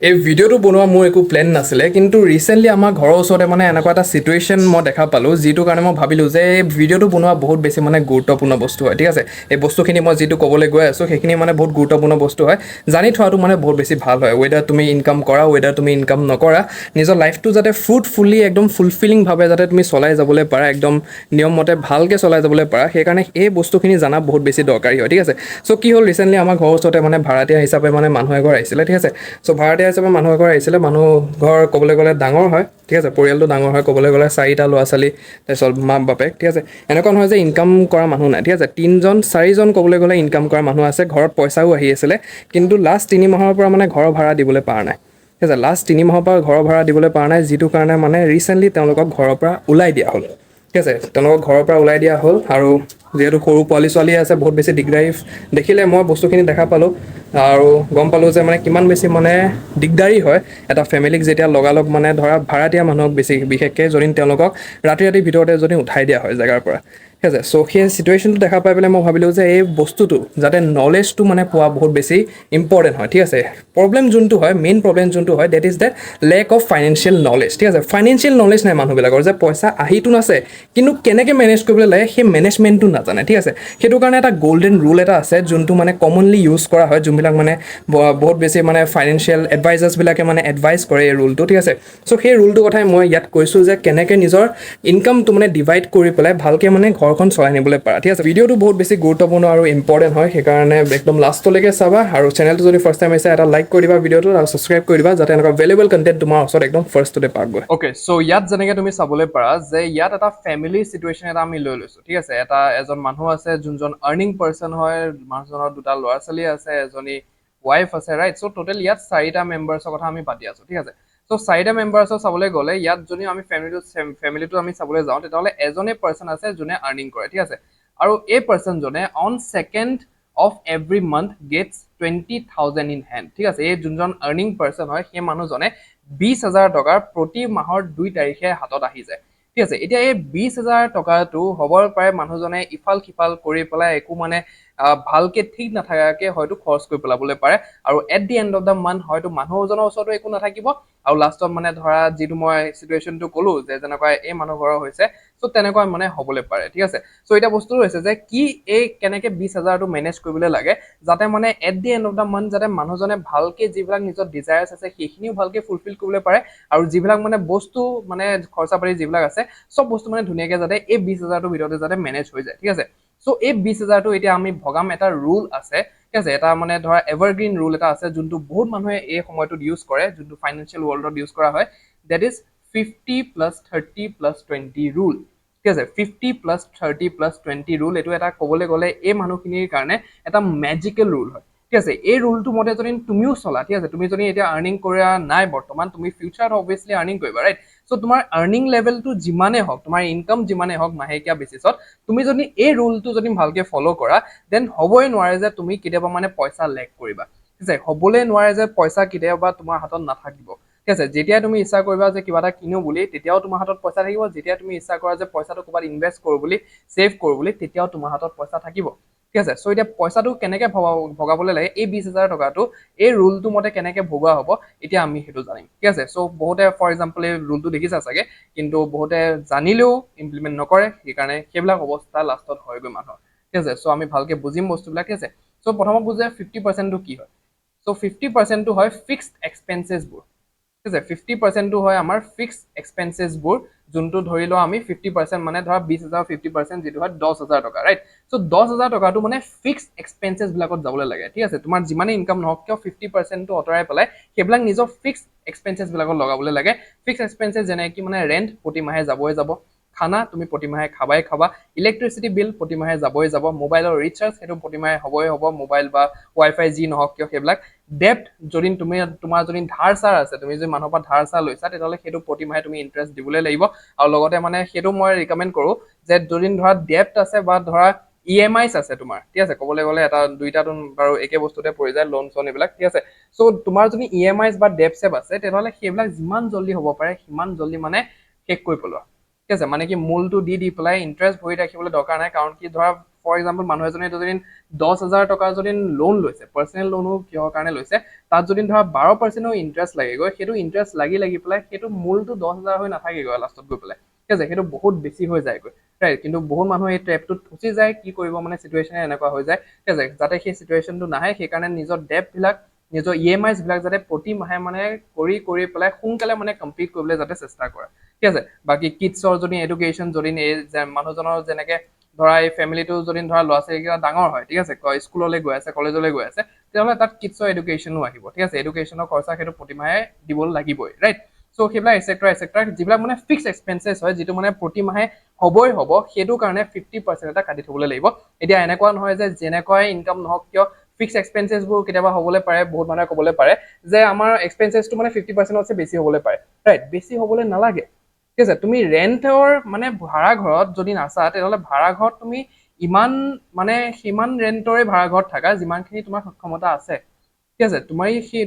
এই ভিডিঅ'টো বনোৱা মোৰ একো প্লেন নাছিলে, কিন্তু ৰিচেণ্টলি আমাৰ ঘৰৰ ওচৰতে মানে এনেকুৱা এটা চিটুৱেশ্যন মই দেখা পালোঁ, যিটো কাৰণে মই ভাবিলোঁ যে এই ভিডিঅ'টো বনোৱা বহুত বেছি মানে গুৰুত্বপূৰ্ণ বস্তু হয়। ঠিক আছে, এই বস্তুখিনি মই যিটো ক'বলৈ গৈ আছোঁ সেইখিনি মানে বহুত গুৰুত্বপূৰ্ণ বস্তু হয়। জানি থোৱাটো মানে বহুত বেছি ভাল হয়। ৱেডাৰ তুমি ইনকাম কৰা, ৱেডাৰ তুমি ইনকাম নকৰা, নিজৰ লাইফটো যাতে ফ্ৰুটফুলি একদম ফুলফিলিংভাৱে যাতে তুমি চলাই যাবলৈ পাৰা, একদম নিয়মমতে ভালকৈ চলাই যাবলৈ পাৰা, সেইকাৰণে এই বস্তুখিনি জানা বহুত বেছি দৰকাৰী হয়। ঠিক আছে, চ' কি হ'ল, ৰিচেণ্টলি আমাৰ ঘৰৰ ওচৰতে মানে ভাড়াতীয়া হিচাপে মানে মানুহ এঘৰ আহিছিলে। ঠিক আছে, চ' ভাড়াতীয়া হিচাপে মানুহ এঘৰ আহিছিলে। মানুহ ঘৰ ক'বলৈ গ'লে ডাঙৰ হয়। ঠিক আছে, পৰিয়ালটো ডাঙৰ হয়। ক'বলৈ গ'লে 4টা ল'ৰা ছোৱালী, তাৰপিছত মাক বাপেক। ঠিক আছে, এনেকুৱা নহয় যে ইনকাম কৰা মানুহ নাই। ঠিক আছে, 4জন ক'বলৈ গ'লে ইনকাম কৰা মানুহ আছে। ঘৰত পইচাও আহি আছিলে, কিন্তু লাষ্ট 3 মাহৰ পৰা মানে ঘৰৰ ভাড়া দিবলৈ পৰা নাই। ঠিক আছে, লাষ্ট 3 মাহৰ পৰা ঘৰৰ ভাড়া দিবলৈ পৰা নাই, যিটো কাৰণে মানে ৰিচেণ্টলি তেওঁলোকক ঘৰৰ পৰা ওলাই দিয়া হ'ল। ঠিক আছে, তেওঁলোকক ঘৰৰ পৰা ওলাই দিয়া হ'ল। আৰু যিহেতু সৰু পোৱালী ছোৱালী আছে, বহুত বেছি দিগদাৰী দেখিলে মই বস্তুখিনি দেখা পালোঁ আৰু গম পালোঁ যে মানে কিমান বেছি মানে দিগদাৰী হয় এটা ফেমিলিক যেতিয়া লগালগ মানে ধৰা ভাড়াতীয়া মানুহক বেছি, বিশেষকৈ যদি তেওঁলোকক ৰাতিৰ ভিতৰতে যদি উঠাই দিয়া হয় জেগাৰ পৰা। ঠিক আছে, চ' সেই চিটুৱেশ্যনটো দেখা পাই পেলাই মই ভাবিলোঁ যে এই বস্তুটো যাতে নলেজটো মানে পোৱা বহুত বেছি ইম্পৰ্টেণ্ট হয়। ঠিক আছে, প্ৰব্লেম যোনটো হয়, মেইন প্ৰব্লেম যোনটো হয়, that is the lack of financial knowledge. ঠিক আছে, ফাইনেন্সিয়েল নলেজ নাই মানুহবিলাকৰ, যে পইচা আহিতো নাছে, কিন্তু কেনেকৈ মেনেজ কৰিবলৈ লাগে সেই মেনেজমেণ্টটো নাজানে। ঠিক আছে, সেইটো কাৰণে এটা গল্ডেন ৰুল এটা আছে, যোনটো মানে কমনলি ইউজ কৰা হয়, যোনবিলাক মানে বহুত বেছি মানে ফাইনেন্সিয়েল এডভাইজাৰ্ছবিলাকে মানে এডভাইচ কৰে এই ৰুলটো। ঠিক আছে, চ' সেই ৰুলটোৰ কথাই মই ইয়াত কৈছোঁ, যে কেনেকৈ নিজৰ ইনকামটো মানে ডিভাইড কৰি পেলাই ভালকৈ মানে ঘৰখন চলাই নিবলৈ পাৰা। ঠিক আছে, ভিডিঅ'টো বহুত বেছি গুৰুত্বপূৰ্ণ আৰু ইম্পৰ্টেণ্ট হয়, সেইকাৰণে একদম লাষ্টলৈকে চাবা। আৰু চেনেলটো যদি ফাৰ্ষ্ট টাইম আহিছে, এটা লাইক কৰি দিবা ভিডিঅ'টো, আৰু ছাবস্ক্ৰাইব কৰি দিবা, যাতে এনেকুৱা ভেলুৱেবল কণ্টেণ্ট তোমাৰ ওচৰত একদম ফাৰ্ষ্টতে পাকগৈ। অ'কে, চ' ইয়াত যেনেকৈ তুমি চাবলৈ পাৰা যে ইয়াত এটা ফেমিলি চিটুৱেশ্যন এটা আমি লৈ লৈছোঁ। ঠিক আছে, এজন মানুহ আছে যোনজন আৰ্নিং পাৰ্চন হয়, মানুহজনৰ 2টা ল'ৰা ছোৱালী আছে, এজনী ৱাইফ আছে, ৰাইট। চ' টোটেল ইয়াত 4টা মেম্বাৰ্ছৰ কথা আমি পাতি আছোঁ। ঠিক আছে, চ' 4টা মেম্বাৰ্ছৰ চাবলৈ গ'লে ইয়াত যদি আমি ফেমিলিটো আমি চাবলৈ যাওঁ, তেতিয়াহ'লে এজনেই পাৰ্চন আছে যোনে আৰ্নিং কৰে। ঠিক আছে, আৰু এই পাৰ্চনজনে on 2nd of every month gets 20,000 in hand. ঠিক আছে, এই যোনজন আৰ্নিং পাৰ্চন হয়, সেই মানুহজনে 20,000 টকাৰ প্ৰতি মাহৰ 2 তাৰিখে হাতত আহি যায়। ঠিক আছে, এতিয়া এই 20,000 টকাটো হ'ব পাৰে মানুহজনে ইফাল সিফাল কৰি পেলাই একো মানে ভালকে ঠিক নাথাকাকে হয়তো খৰচ কৰি পেলাবলৈ পাৰে, আৰু at the end of the month হয়তো মানুহজনৰ ওচৰতো একো নাথাকিব, আৰু লাষ্টত মানে ধৰা যিটো মই চিটুৱেশ্যনটো ক'লো যে যেনেকুৱা এই মানুহ ঘৰৰ হৈছে, চ' তেনেকুৱা মানে হ'বলৈ পাৰে। ঠিক আছে, চ' এতিয়া বস্তুটো হৈছে যে কি এই কেনেকৈ 20,000টো মেনেজ কৰিবলৈ লাগে, যাতে মানে at the end of the month যাতে মানুহজনে ভালকে যিবিলাক নিজৰ ডিজায়াৰ্ছ আছে সেইখিনিও ভালকে ফুলফিল কৰিবলৈ পাৰে, আৰু যিবিলাক মানে বস্তু মানে খৰচা পাতি যিবিলাক আছে, চব বস্তু মানে ধুনীয়াকৈ যাতে এই 20,000টোৰ ভিতৰতে যাতে মেনেজ হৈ যায়। ঠিক আছে, চ' এই 20,000টো এতিয়া আমি ভগাম এটা ৰুল আছে। ঠিক আছে, এটা মানে ধৰা এভাৰগ্ৰীণ ৰুল এটা আছে, যোনটো বহুত মানুহে এই সময়টোত ইউজ কৰে, যোনটো ফাইনেন্সিয়েল ৱৰ্ল্ডত ইউজ কৰা হয়, ডেট ইজ 50+30+20 ৰুল। ঠিক আছে, 50+30+20 ৰুল, এইটো এটা ক'বলৈ গ'লে এই মানুহখিনিৰ কাৰণে এটা মেজিকেল ৰুল হয়। ঠিক আছে, এই ৰুলটো মতে যদি তুমিও চলা, ঠিক আছে, তুমি যদি এতিয়া আৰ্নিং কৰা নাই বৰ্তমান, তুমি ফিউচাৰত অবভিয়াছলি আৰ্নিং কৰিবা, ৰাইট। চ' তোমাৰ আৰ্নিং লেভেলটো যিমানেই হওক, তোমাৰ ইনকাম যিমানেই হওক মাহেকীয়া বেচিছত, তুমি যদি এই ৰুলটো যদি ভালকে ফ'ল' কৰা, দেন হ'বই নোৱাৰে যে তুমি কেতিয়াবা মানে পইচা লেক কৰিবা। ঠিক আছে, হ'বলৈ নোৱাৰে যে পইচা কেতিয়াবা তোমাৰ হাতত নাথাকিব। ঠিক আছে, যেতিয়া তুমি ইচ্ছা কৰিবা যে কিবা এটা কিনো বুলি, তেতিয়াও তোমাৰ হাতত পইচা থাকিব। যেতিয়া তুমি ইচ্ছা কৰা যে পইচাটো ক'ৰবাত ইনভেষ্ট কৰোঁ বুলি, ছেভ কৰোঁ বুলি, তেতিয়াও তোমাৰ হাতত পইচা থাকিব। ঠিক আছে, চ' এতিয়া পইচাটো কেনেকৈ ভগাবলৈ লাগে, এই 20,000 টকাটো এই ৰুলটো মতে কেনেকৈ ভগোৱা হ'ব, এতিয়া আমি সেইটো জানিম। ঠিক আছে, চ' বহুতে ফৰ এক্সাম্পল এই ৰুলটো দেখিছা চাগে, কিন্তু বহুতে জানিলেও ইমপ্লিমেণ্ট নকৰে, সেইকাৰণে সেইবিলাক অৱস্থা লাষ্টত হয়গৈ মানুহৰ। ঠিক আছে, চ' আমি ভালকে বুজিম বস্তুবিলাক। ঠিক আছে, চ' প্ৰথমত বুজে 50%টো কি হয়। চ' 50%টো হয় ফিক্সড এক্সপেঞ্চেছবোৰ। ঠিক আছে, 50%টো হয় আমাৰ ফিক্সড এক্সপেঞ্চেছবোৰ, যোনটো ধৰি লওঁ আমি 50% মানে ধৰা 20,000 50%, যিটো হয় 10,000 টকা, ৰাইট। চ' 10,000 টকাটো মানে ফিক্সড এক্সপেঞ্চেছ বিলাকত যাবলৈ লাগে। ঠিক আছে, তোমাৰ যিমানেই ইনকাম নহওক কিয় 50%টো আঁতৰাই পেলাই সেইবিলাক নিজৰ ফিক্সড এক্সপেঞ্চেছ বিলাকত লগাবলৈ লাগে। ফিক্সড এক্সপেঞ্চেছ যেনে কি মানে ৰেণ্ট প্ৰতিমাহে যাবই যাব, খানা তুমি প্ৰতিমাহে খাবাই খাবা, ইলেক্ট্ৰিচিটি বিল প্ৰতিমাহে যাবই যাব, মোবাইলৰ ৰিচাৰ্জ সেইটো প্ৰতিমাহে হ'বই হ'ব, মোবাইল বা ৱাইফাই যি নহওক কিয় সেইবিলাক। ডেপ্ট যদি তোমাৰ যদি ধাৰ চাৰ আছে, তুমি যদি মানুহৰ পৰা ধাৰ চাৰ লৈছা, তেতিয়াহ'লে সেইটো প্ৰতিমাহে তুমি ইণ্টাৰেষ্ট দিবলৈ লাগিব। আৰু লগতে মানে সেইটো মই ৰিকমেণ্ড কৰোঁ যে যদি ধৰা ডেপ্ট আছে বা ধৰা EMIs আছে তোমাৰ, ঠিক আছে, ক'বলৈ গ'লে এটা দুইটাতো বাৰু একে বস্তুতে পৰি যায়, লোন চোন এইবিলাক। ঠিক আছে, চ' তোমাৰ যদি EMIs বা ডেপ্ট চেপ আছে, তেতিয়াহ'লে সেইবিলাক যিমান জল্দি হ'ব পাৰে সিমান জল্দি মানে শেষ কৰি পেলোৱা। ঠিক আছে, মানে কি মূলটো দি পেলাই ইণ্টাৰেষ্ট ভৰি ৰাখিবলৈ দৰকাৰ নাই, কাৰণ কি ধৰা ফৰ এক্সাম্পল মানুহ এজনে যদি 10,000 টকা যদি লোন লৈছে, পাৰ্চনেল লোনো কিহৰ কাৰণে লৈছে, তাত যদি ধৰা 12% ইণ্টাৰেষ্ট লাগেগৈ, সেইটো ইণ্টাৰেষ্ট লাগি পেলাই সেইটো মূলটো 10,000 হৈ নাথাকেগৈ লাষ্টত গৈ পেলাই, ঠিক আছে, সেইটো বহুত বেছি হৈ যায়গৈ, ৰাইট। কিন্তু বহুত মানুহে এই ট্ৰেপটোত ফচি যায়, কি কৰিব মানে চিটুৱেশ্যনে এনেকুৱা হৈ যায়, ঠিক আছে, যাতে সেই চিটুৱেশ্যনটো নাহে সেইকাৰণে নিজৰ ডেপবিলাক, নিজৰ EMIs বিলাক যাতে প্ৰতি মাহে মানে কৰি পেলাই সোনকালে মানে কমপ্লিট কৰিবলৈ যাতে চেষ্টা কৰে, ঠিক আছে। বাকী কিডছৰ যদি এডুকেশ্যন যদি এই মানুহজনৰ যেনেকে ধৰা এই ফেমিলিটো যদি ধৰা ল'ৰা ছোৱালীকেইটা ডাঙৰ হয়, ঠিক আছে, স্কুললৈ গৈ আছে, কলেজলৈ গৈ আছে, তেতিয়াহ'লে তাত কিডছৰ এডুকেশ্যনো আহিব, ঠিক আছে, এডুকেশ্যনৰ খৰচা সেইটো প্ৰতিমাহে দিব লাগিবই, ৰাইট। চ' সেইবিলাক এক্সেট্ৰা যিবিলাক মানে ফিক্স এক্সপেঞ্চেছ হয়, যিটো মানে প্ৰতিমাহে হ'বই হ'ব, সেইটো কাৰণে 50% এটা কাটি থ'বলৈ লাগিব। এতিয়া এনেকুৱা নহয় যে যেনেকুৱাই ইনকাম নহওক কিয় ফিক্স এক্সপেঞ্চেছবোৰ কেতিয়াবা হ'বলৈ পাৰে, বহুত মানুহে ক'বলৈ পাৰে যে আমাৰ এক্সপেঞ্চেছটো মানে 50%তছে বেছি হ'বলৈ পাৰে, ৰাইট, বেছি হ'বলৈ নালাগে, ঠিক আছে। তুমি ৰেণ্টৰ মানে ভাড়া ঘৰত যদি নাচা, তেতিয়াহ'লে ভাড়া ঘৰত তুমি ইমান মানে সিমান ৰেণ্টৰে ভাড়া ঘৰত থাকা যিমানখিনি তোমাৰ সক্ষমতা আছে, ঠিক আছে।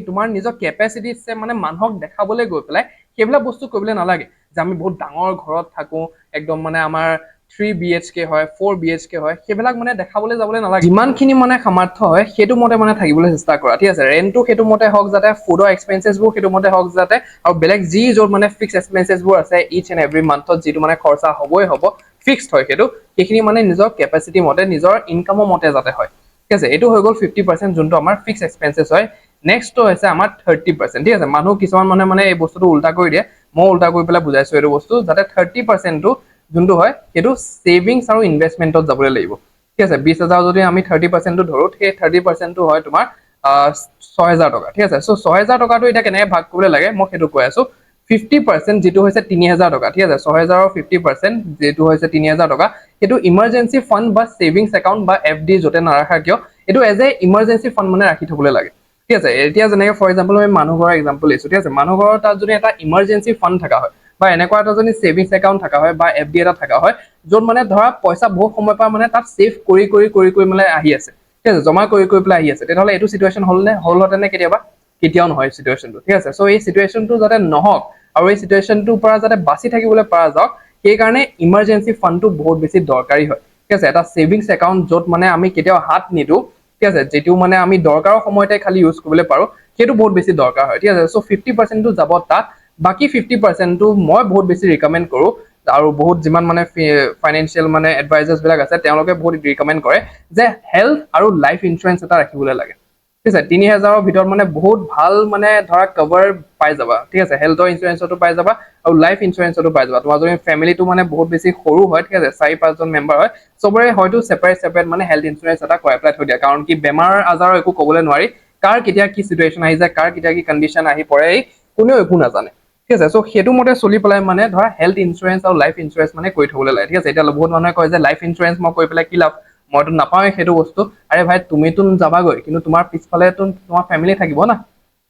তোমাৰ নিজৰ কেপাচিটিছে মানে মানুহক দেখাবলৈ গৈ পেলাই সেইবিলাক বস্তু কৰিবলৈ নালাগে যে আমি বহুত ডাঙৰ ঘৰত থাকোঁ, একদম মানে আমাৰ 3 BHK হয়, 4 BHK হয়, সেইবিলাক মানে দেখাবলৈ যাবলৈ নালাগে। যিমানখিনি মানে সামৰ্থ্য হয় সেইটো মতে মানে থাকিবলৈ চেষ্টা কৰা, ঠিক আছে। ৰেণ্টটো সেইটো মতে হওক যাতে, ফুডৰ এক্সপেঞ্চেছবোৰ সেইটো মতে হওক যাতে, আৰু বেলেগ য'ত মানে ফিক্স এক্সপেঞ্চেছবোৰ আছে ইচ এণ্ড এভৰি মান্থত যিটো মানে খৰচা হ'বই হ'ব, ফিক্সড হয় সেইখিনি মানে নিজৰ কেপাচিটি মতে, নিজৰ ইনকামৰ মতে যাতে হয়, ঠিক আছে। এইটো হৈ গ'ল 50% যোনটো আমাৰ ফিক্স এক্সপেঞ্চেছ হয়। নেক্সটটো হৈছে আমাৰ 30%, ঠিক আছে। কিছুমান মানুহে মানে এই বস্তুটো উল্টা কৰি দিয়ে, মই উল্টা কৰি পেলাই বুজাইছো এইটো বস্তু, যাতে 30%টো যোনটো হয় সেইটো ছেভিংছ আৰু ইনভেষ্টমেণ্টত যাবলৈ লাগিব, ঠিক আছে। 20,000 যদি আমি 30%টো ধৰো, সেই 30%টো হয় তোমাৰ 6,000 টকা, ঠিক আছে। চ' 6,000 টকাটো এতিয়া কেনেকৈ ভাগ কৰিব লাগে মই সেইটো কৈ আছো। 50% যিটো হৈছে 3,000 টকা, ঠিক আছে, 6,000ৰ 50% যিটো হৈছে 3,000 টকা, সেইটো ইমাৰ্জেঞ্চি ফাণ্ড বা ছেভিংছ একাউণ্ট বা FD য'তে নাৰাখা কিয়, এইটো এজ এ ইমাৰ্জেঞ্চি ফাণ্ড মানে ৰাখি থ'বলৈ লাগে, ঠিক আছে। এতিয়া যেনেকে ফৰ এক্সাম্পল আমি মানুহ ঘৰৰ এক্সাম্পল লৈছো, ঠিক আছে। মানুহ ঘৰৰ তাত যদি এটা ইমাৰ্জেঞ্চি ফাণ্ড থকা হয়, বা এনেকুৱা এটা যদি ছেভিংছ একাউণ্ট থকা হয় বা FD এটা থকা হয়, য'ত মানে ধৰা পইচা বহুত সময়ৰ পৰা মানে তাত ছেভ কৰি মানে আহি আছে, ঠিক আছে, জমা কৰি পেলাই আহি আছে, তেতিয়াহ'লে এইটো চিটুৱেশ্যন হ'লহেঁতেনে কেতিয়াও নহয় চিটুৱেশ্যনটো, ঠিক আছে। চ' এই চিটুৱেশ্যনটো যাতে নহওক আৰু এই চিটুৱেশ্যনটোৰ পৰা যাতে বাচি থাকিবলৈ পৰা যাওক, সেইকাৰণে ইমাৰ্জেঞ্চি ফাণ্ডটো বহুত বেছি দৰকাৰী হয়, ঠিক আছে। এটা ছেভিংছ একাউণ্ট য'ত মানে আমি কেতিয়াও হাত নিদিওঁ, ঠিক আছে, যিটো মানে আমি দৰকাৰৰ সময়তে খালি ইউজ কৰিবলৈ পাৰোঁ, সেইটো বহুত বেছি দৰকাৰ হয়, ঠিক আছে। চ' 50%টো যাব তাত, বাকী 50%টো মই বহুত বেছি ৰিকমেণ্ড কৰোঁ, আৰু বহুত যিমান মানে ফাইনেন্সিয়েল মানে এডভাইজাৰ্ছ বিলাক আছে তেওঁলোকে বহুত ৰিকমেণ্ড কৰে যে হেল্থ আৰু লাইফ ইঞ্চুৰেঞ্চ এটা ৰাখিবলৈ লাগে, ঠিক আছে। 3,000ৰ ভিতৰত মানে বহুত ভাল মানে ধৰা কভাৰ পাই যাবা, ঠিক আছে। হেল্থৰ ইঞ্চুৰেঞ্চতো পাই যাবা আৰু লাইফ ইঞ্চুৰেঞ্চতো পাই যাবা। তোমাৰ যদি ফেমিলিটো মানে বহুত বেছি সৰু হয়, ঠিক আছে, 4-5জন মেম্বাৰ হয়, চবৰে হয়তো ছেপাৰেট মানে হেল্থ ইঞ্চুৰেঞ্চ এটা কৰাই পেলাই থৈ দিয়া, কাৰণ কি বেমাৰ আজাৰৰ একো ক'বলৈ নোৱাৰি, কাৰ কেতিয়া কি চিটুৱেশ্যন আহি যায়, কাৰ কেতিয়া কি কণ্ডিশ্যন আহি পৰে, কোনেও একো নাজানে, ঠিক আছে। চ' সেইটো মতে চলি পেলাই মানে ধৰা হেল্থ ইঞ্চুৰেঞ্চ আৰু লাইফ ইঞ্চুৰেঞ্চ মানে কৰি থ'বলৈ লাগে, ঠিক আছে। এতিয়া বহুত মানুহে কয় যে লাইফ ইঞ্চুৰেঞ্চ মই কৰি পেলাই কি লাভ, মইতো নাপাওঁৱেই সেইটো বস্তু। আৰে ভাই তুমিতো যাবাগৈ, কিন্তু তোমাৰ পিছফালেতো তোমাৰ ফেমিলি থাকিব না,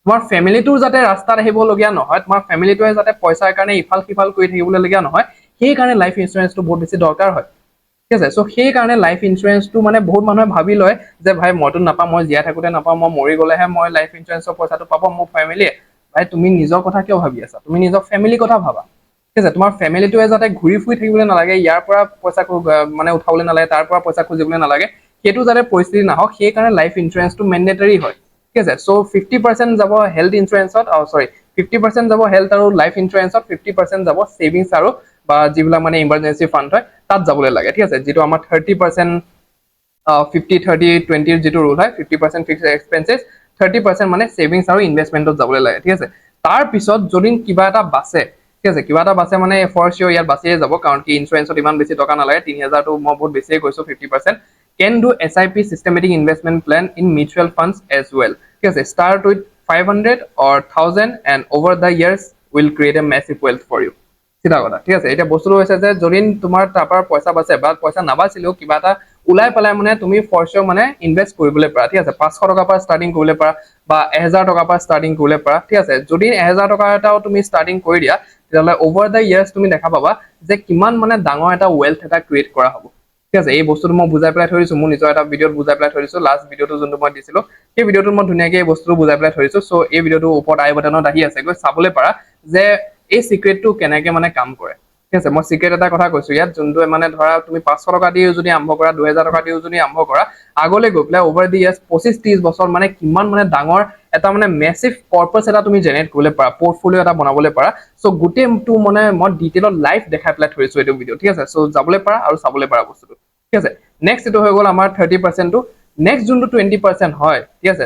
তোমাৰ ফেমিলিটো যাতে ৰাস্তাত আহিবলগীয়া নহয়, তোমাৰ ফেমিলিটোৱে যাতে পইচাৰ কাৰণে ইফাল সিফাল কৰি থাকিবলগীয়া নহয়, সেইকাৰণে লাইফ ইঞ্চুৰেঞ্চটো বহুত বেছি দৰকাৰ হয়, ঠিক আছে। চ' সেইকাৰণে লাইফ ইঞ্চুৰেঞ্চটো মানে বহুত মানুহে ভাবি লয় যে ভাই মইতো নাপাম, মই জীয়াই থাকোঁতে নাপাম, মই মৰি গ'লেহে মই লাইফ ইঞ্চুৰেঞ্চৰ পইচাটো পাব মোৰ ফেমিলিয়ে। ভাই তুমি নিজৰ কথা কিয় ভাবি আছা, তুমি নিজৰ ফেমিলিৰ কথা ভাবা, ঠিক আছে। তোমাৰ ফেমিলিটোৱে যাতে ঘূৰি ফুৰি থাকিবলৈ নালাগে, ইয়াৰ পৰা পইচা মানে উঠাবলৈ নালাগে, তাৰ পৰা পইচা খুজিবলৈ নালাগে, সেইটো যাতে পৰিস্থিতি নাহক, সেইকাৰণে লাইফ ইঞ্চুৰেঞ্চটো মেণ্ডেটৰী হয়, ঠিক আছে। চ' 50% যাব হেল্থ ইঞ্চুৰেঞ্চত, 50% যাব হেল্থ আৰু লাইফ ইঞ্চুৰেঞ্চত, 50% যাব ছেভিংছ আৰু বা যিবিলাক মানে ইমাৰ্জেঞ্চি ফাণ্ড হয় তাত যাবলৈ লাগে, ঠিক আছে। যিটো আমাৰ 30% 50-30-20 যিটো ৰুল হয়, 50% ফিক্স এক্সপেঞ্চেছ, 30% মানে ছেভিংছ আৰু ইনভেষ্টমেণ্টত যাবলৈ লাগে, ঠিক আছে। তাৰ পিছত যদি কিবা এটা বাচে, ঠিক আছে, কিবা এটা বাচে মানে ফৰ চিয়ৰ ইয়াত বাচিয়ে যাব, কাৰণ কি ইঞ্চুৰেঞ্চত ইমান বেছি টকা নালাগে, 3,000টো মই বহুত বেছিয়ে কৈছোঁ, 50%। Can do SIP systematic investment plan in mutual funds as well, ঠিক আছে। Start with 500 or 1,000 and over the years will create a massive wealth for you, চিধা কথা, ঠিক আছে। এতিয়া বস্তুটো হৈছে যে যদি তোমাৰ তাৰ পৰা পইচা বাচে বা পইচা নাবাচিলেও কিবা এটা ওলাই পেলাই মানে তুমি ফৰ চিয়ৰ মানে ইনভেষ্ট কৰিবলৈ পাৰা, ঠিক আছে। 500 টকাৰ পৰা ষ্টাৰ্টিং কৰিবলৈ পাৰা বা 1,000 টকাৰ পৰা ষ্টাৰ্টিং কৰিবলৈ পাৰা, ঠিক আছে। যদি 1,000 টকা এটাও তুমি ষ্টাৰ্টিং কৰি দিয়া, তেতিয়াহ'লে অভাৰ দ্য ইয়াৰ্ছ তুমি দেখা পাবা যে কিমান মানে ডাঙৰ এটা ৱেল্থ এটা ক্ৰিয়েট কৰা হ'ব, ঠিক আছে। এই বস্তুটো মই বুজাই পেলাই থৈ দিছোঁ, মোৰ নিজৰ এটা ভিডিঅ'ত বুজাই পেলাই থৈ দিছোঁ, লাষ্ট ভিডিঅ'টো যোনটো মই দিছিলোঁ, সেই ভিডিঅ'টোত মই ধুনীয়াকৈ এই বস্তুটো বুজাই পেলাই থৈ দিছোঁ। চ' এই ভিডিঅ'টো ওপৰত আই বাটনত আহি আছে, গৈ চাবলৈ পাৰা যে এই চিক্ৰেটটো কেনেকৈ মানে কাম কৰে, ঠিক আছে মই সিক্ৰেট এটা কথা কৈছো ইয়াত যোনটো মানে ধৰা তুমি 500 টকা দিও যদি আৰম্ভ কৰা 2000 টকা দিও যদি আৰম্ভ কৰা আগলৈ গৈ পেলাই ওভাৰ দি ইয়াৰ্ছ 25-30 বছৰ মানে কিমান মানে ডাঙৰ এটা মানে মেসিভ পাৰপাস এটা তুমি জেনাৰেট কৰিবলৈ পাৰা পোৰ্টফলিও এটা বনাবলৈ পাৰা সো গোটেইটো মানে মই ডিটেইলত লাইভ দেখাই পেলাই থৈছো এইটো ভিডিও ঠিক আছে সো যাবলৈ পাৰা আৰু চাবলৈ পাৰা বস্তুটো ঠিক আছে নেক্সট এটো হৈ গ'ল আমাৰ 30% টো নেক্সট যোনটো 20% হয় ঠিক আছে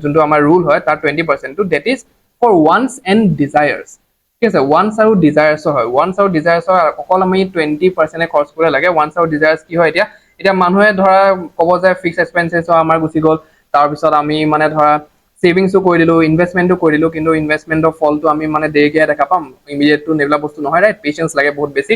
যোনটো আমাৰ ৰুল হয় তাৰ 20% টো that is for wants and desires ঠিক আছে ওয়ান্স আৰু ডিজায়াৰ্স হয় ওয়ান্স আৰু ডিজায়াৰ্স অকল আমি 20% খৰচ কৰিব লাগে ওয়ান্স আৰু ডিজায়াৰ্স কি হয় এতিয়া মানুহে ধৰা ক'ব যে ফিক্স এক্সপেন্সেছ আমাৰ গুচি গ'ল তাৰ পিছত আমি মানে ধৰা সেভিংসও কৰি দিলো ইনভেষ্টমেন্টও কৰি দিলো কিন্তু ইনভেষ্টমেন্টৰ ফলটো আমি মানে দেৰিকে দেখা পাম ইমিডিয়েট টু নেবলা বস্তু নহয় ৰাইট পেশেন্স লাগে বহুত বেছি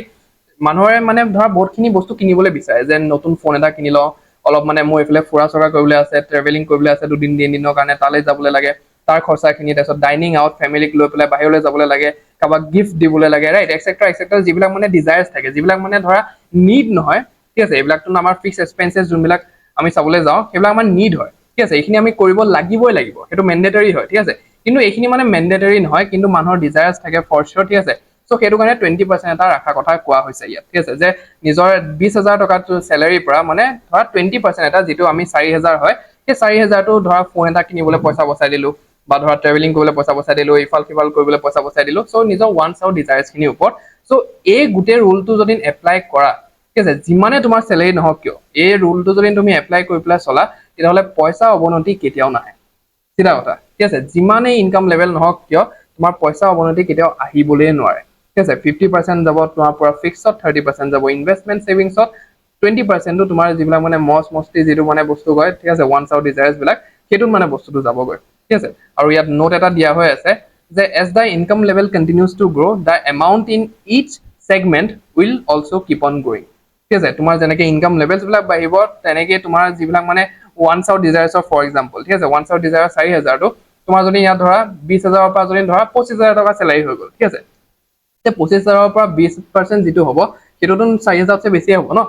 মানুহে মানে ধৰা বহুতখিনি বস্তু কিনিবলৈ বিচাৰে যে নতুন ফোন এটা কিনি লওঁ অলপ মানে মই এফালে ফুৰা চকা কৰিবলৈ আছে ট্ৰেভেলিং কৰিবলৈ আছে দুদিন তিনিদিনৰ কাৰণে তালৈ যাবলৈ লাগে তাৰ খৰচাখিনি তাৰপিছত ডাইনিং আউট ফেমিলিক লৈ পেলাই বাহিৰলৈ যাবলৈ লাগে কাবাক গিফ্ট দিবলৈ লাগে ৰাইট এক্সেট্ৰা যিবিলাক মানে ডিজায়াৰ্স থাকে যিবিলাক মানে ধৰা নিড নহয় ঠিক আছে এইবিলাকতো আমাৰ ফিক্স এক্সপেন্সেছ যোনবিলাক আমি চাবলৈ যাওঁ সেইবিলাক আমাৰ নিড হয় ঠিক আছে এইখিনি আমি কৰিব লাগিবই লাগিব সেইটো মেন্ডেটৰী হয় ঠিক আছে কিন্তু এইখিনি মানে মেন্ডেটৰী নহয় কিন্তু মানুহৰ ডিজায়াৰ্স থাকে ফৰ শিওৰ ঠিক আছে সো সেইটো কাৰণে 20% এটা ৰাখা কথা কোৱা হৈছে ইয়াত ঠিক আছে যে নিজৰ 20000 টকা স্যালাৰিৰ পৰা মানে ধৰা 20% এটা যেটো আমি 4000 হয় সেই 4000 টো ধৰা ফোন এটা কিনিবলৈ পইচা বচাই দিলো বা ধৰা ট্ৰেভেলিং কৰিবলৈ পইচা বচাই দিলো ইফাল সিফাল কৰিবলৈ পইচা বচাই দিলো সো নিজৰ ওয়ান্স আৰু ডিজায়াৰ্স খিনিৰ ওপৰত সো এই গোটেই ৰুলটো যদি এপ্লাই কৰা ঠিক আছে যিমানে তোমাৰ স্যালাৰি নহওক কিয় এই ৰুলটো যদি তুমি এপ্লাই কৰি পেলাই চলা তেতিয়াহলে পইচা অৱনতি কেতিয়াও নাহে সিধা কথা ঠিক আছে যিমানে ইনকাম লেভেল নহওক কিয় তোমাৰ পইচা অৱনতি কেতিয়াও আহিবলৈ নোৱাৰে ঠিক আছে 50% যাব তোমাৰ পৰা ফিক্সড 30% যাব ইনভেষ্টমেন্ট সেভিংছত 20% টো তোমাৰ যিবিলাক মানে মস্তি যেটো মানে বস্তু হয় ঠিক আছে ওয়ান্স আৰু ডিজায়াৰ্স বিলাক সেইটো মানে বস্তুটো যাবগৈ ঠিক আছে আৰু ইয়াত নোট এটা দিয়া হৈ আছে যে as the income level continues to grow the amount in each segment will also keep on growing ঠিক আছে তোমাৰ যেনেকৈ ইনকাম লেভেলছ বিলাক বাঢ়িব তেনেকৈ তোমাৰ যিবিলাক মানে ওয়ান্স আৰু ডিজায়াৰ্সৰ ফৰ এক্সাম্পল ঠিক আছে ওয়ান্স আৰু ডিজায়াৰ 4000 টো তোমাৰ যদি ইয়াত ধৰা 20000 ৰ পৰা যদি ধৰা 25000 টকা স্যালাৰি হৈ গ'ল ঠিক আছে তে 25000 ৰ পৰা 20% যেটো হ'ব সেটোটো 4000 তকৈ বেছি হ'ব ন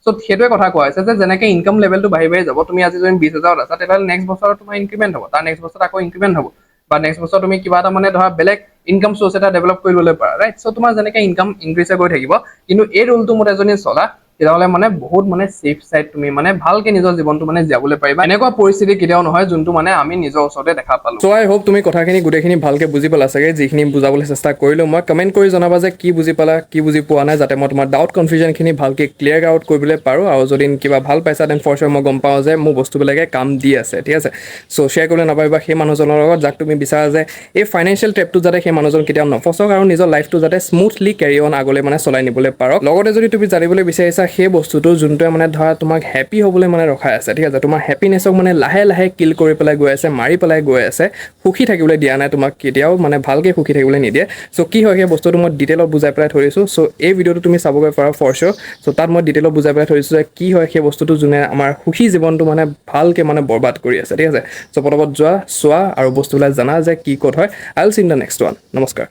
সো হেতুৱে কথা কোৱা হৈছে যে যেনেকৈ ইনকাম লেভেলটো বাঢ়ি যাব তুমি আজি যদি 20000 আছে তেতিয়াহলে নেক্সট বছৰ তোমাৰ ইনক্ৰিমেন্ট হ'ব তাৰ নেক্সট বছৰ আকৌ ইনক্ৰিমেন্ট হ'ব বা নেক্সট বছৰ তুমি কিবা এটা মানে ধৰা বেলেগ ইনকাম সোৰ্স এটা ডেভেলপ কৰিবলৈ পাৰা ৰাইট সো তোমাৰ যেনেকৈ ইনকাম ইনক্ৰিজ হৈ থাকিব কিন্তু এই ৰুলটো মতে যদি চলা তেতিয়াহলে মানে বহুত মানে সেফ সাইড তুমি মানে ভালকে নিজৰ জীৱনটো মানে জিয়াবলৈ পাৰিবা এনেকুৱা পৰিস্থিতি কেতিয়াও নহয় যোনটো মানে আমি নিজৰ ওচৰতে দেখা পালো সো আই হোপ তুমি কথাখিনি গুটেখিনি ভালকে বুজি পালা চাগে যিখিনি বুজাবলৈ চেষ্টা কৰিলো মই কমেন্ট কৰি জনাবা যে কি বুজি পালা কি বুজি পোৱা নাই যাতে মই তোমাৰ ডাউট কনফিউজনখিনি ভালকে ক্লিয়াৰ আউট কৰিবলৈ পাৰো আৰু যদি কিবা ভাল পাইছা দেন ফৰ শিওৰ মই গম পাওঁ যে মোৰ বস্তুবিলাকে কাম দি আছে ঠিক আছে সো শেয়াৰ কৰিবলৈ নাপাবা সেই মানুহজনৰ লগত যাক তুমি বিচাৰা যে এই ফাইনেন্সিয়েল ট্ৰেপটো যাতে সেই মানুহজন কেতিয়াও নফচক আৰু নিজৰ লাইফটো যাতে স্মুথলি কেৰি অন আগলৈ মানে চলাই নিবলৈ পাৰক লগতে যদি তুমি জানিবলৈ বিচাৰিছা সেই বস্তুটো যোনটোৱে মানে ধৰা তোমাক হেপী হ'বলৈ মানে ৰখাই আছে ঠিক আছে তোমাৰ হেপিনেছক মানে লাহে লাহে কিল কৰি পেলাই গৈ আছে মাৰি পেলাই গৈ আছে সুখী থাকিবলৈ দিয়া নাই তোমাক কেতিয়াও মানে ভালকে সুখী থাকিবলৈ নিদিয়ে সো কি হয় সেই বস্তুটো মই ডিটেইলত বুজাই পেলাই থৈ দিছো সো এই ভিডিওটো তুমি চাবগৈ পাৰা ফৰ শিওৰ সো তাত মই ডিটেইলত বুজাই পেলাই থৈ দিছো যে কি হয় সেই বস্তুটো যোনে আমাৰ সুখী জীৱনটো মানে ভালকে মানে বৰবাদ কৰি আছে ঠিক আছে সো পটপট যোৱা চোৱা আৰু বস্তুবিলাক জানা যে কি ক'ত হয় I will see in the next one নমস্কাৰ